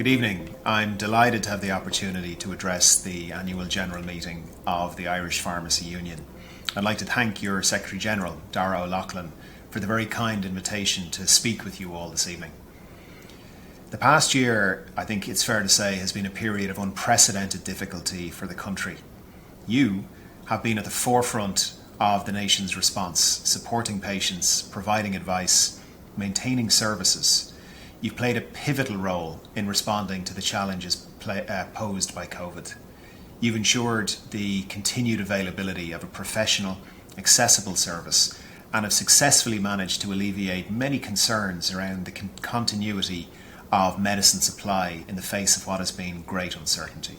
Good evening. I'm delighted to have the opportunity to address the annual general meeting of the Irish Pharmacy Union. I'd like to thank your Secretary General, Dara O'Loughlin, for the very kind invitation to speak with you all this evening. The past year, I think it's fair to say, has been a period of unprecedented difficulty for the country. You have been at the forefront of the nation's response, supporting patients, providing advice, maintaining services. You've played a pivotal role in responding to the challenges posed by COVID. You've ensured the continued availability of a professional, accessible service and have successfully managed to alleviate many concerns around the continuity of medicine supply in the face of what has been great uncertainty.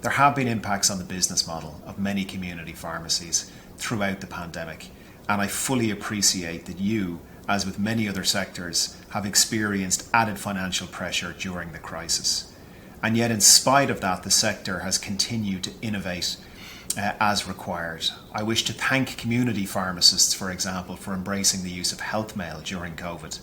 There have been impacts on the business model of many community pharmacies throughout the pandemic, and I fully appreciate that you, as with many other sectors, have experienced added financial pressure during the crisis. And yet, in spite of that, the sector has continued to innovate as required. I wish to thank community pharmacists, for example, for embracing the use of health mail during COVID.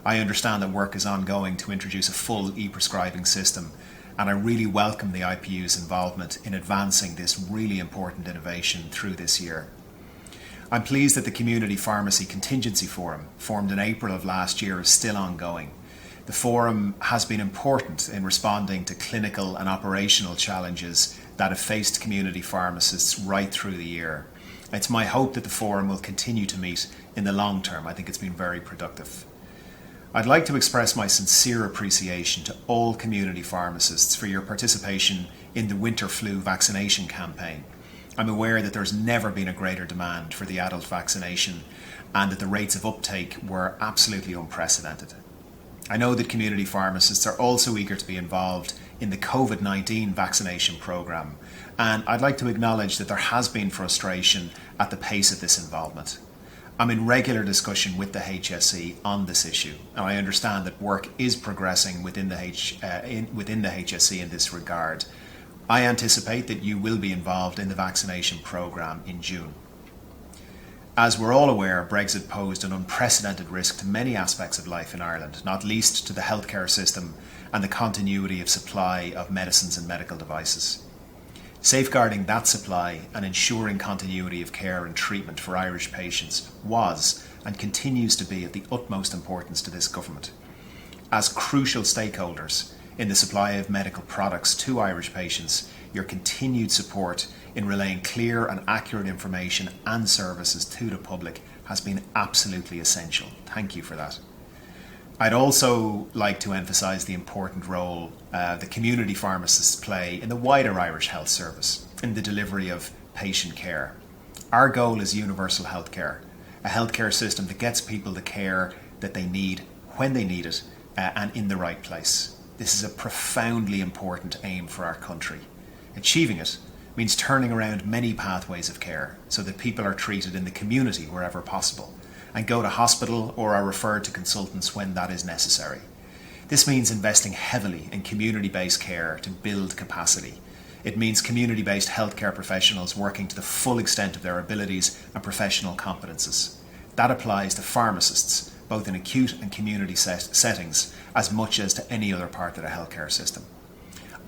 I understand that work is ongoing to introduce a full e-prescribing system, and I really welcome the IPU's involvement in advancing this really important innovation through this year. I'm pleased that the Community Pharmacy Contingency Forum, formed in April of last year, is still ongoing. The forum has been important in responding to clinical and operational challenges that have faced community pharmacists right through the year. It's my hope that the forum will continue to meet in the long term. I think it's been very productive. I'd like to express my sincere appreciation to all community pharmacists for your participation in the winter flu vaccination campaign. I'm aware that there's never been a greater demand for the adult vaccination and that the rates of uptake were absolutely unprecedented. I know that community pharmacists are also eager to be involved in the COVID-19 vaccination programme, and I'd like to acknowledge that there has been frustration at the pace of this involvement. I'm in regular discussion with the HSE on this issue, and I understand that work is progressing within the HSE in this regard. I anticipate that you will be involved in the vaccination programme in June. As we're all aware, Brexit posed an unprecedented risk to many aspects of life in Ireland, not least to the healthcare system and the continuity of supply of medicines and medical devices. Safeguarding that supply and ensuring continuity of care and treatment for Irish patients was and continues to be of the utmost importance to this government. As crucial stakeholders in the supply of medical products to Irish patients, your continued support in relaying clear and accurate information and services to the public has been absolutely essential. Thank you for that. I'd also like to emphasise the important role the community pharmacists play in the wider Irish health service in the delivery of patient care. Our goal is universal healthcare, a healthcare system that gets people the care that they need when they need it and in the right place. This is a profoundly important aim for our country. Achieving it means turning around many pathways of care so that people are treated in the community wherever possible and go to hospital or are referred to consultants when that is necessary. This means investing heavily in community-based care to build capacity. It means community-based healthcare professionals working to the full extent of their abilities and professional competences. That applies to pharmacists, both in acute and community settings, as much as to any other part of the healthcare system.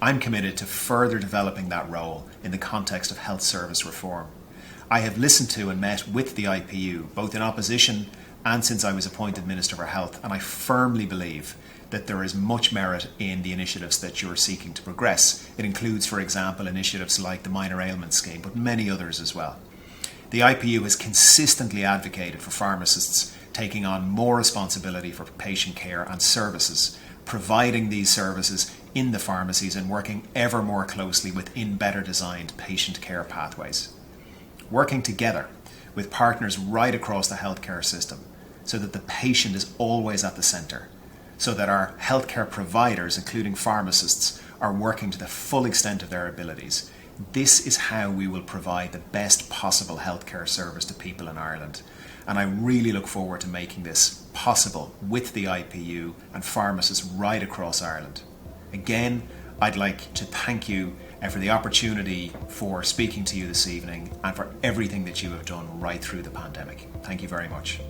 I'm committed to further developing that role in the context of health service reform. I have listened to and met with the IPU, both in opposition and since I was appointed Minister for Health, and I firmly believe that there is much merit in the initiatives that you're seeking to progress. It includes, for example, initiatives like the Minor Ailment Scheme, but many others as well. The IPU has consistently advocated for pharmacists taking on more responsibility for patient care and services, providing these services in the pharmacies and working ever more closely within better designed patient care pathways. Working together with partners right across the healthcare system so that the patient is always at the centre, so that our healthcare providers, including pharmacists, are working to the full extent of their abilities. This is how we will provide the best possible healthcare service to people in Ireland. And I really look forward to making this possible with the IPU and pharmacists right across Ireland. Again, I'd like to thank you for the opportunity for speaking to you this evening and for everything that you have done right through the pandemic. Thank you very much.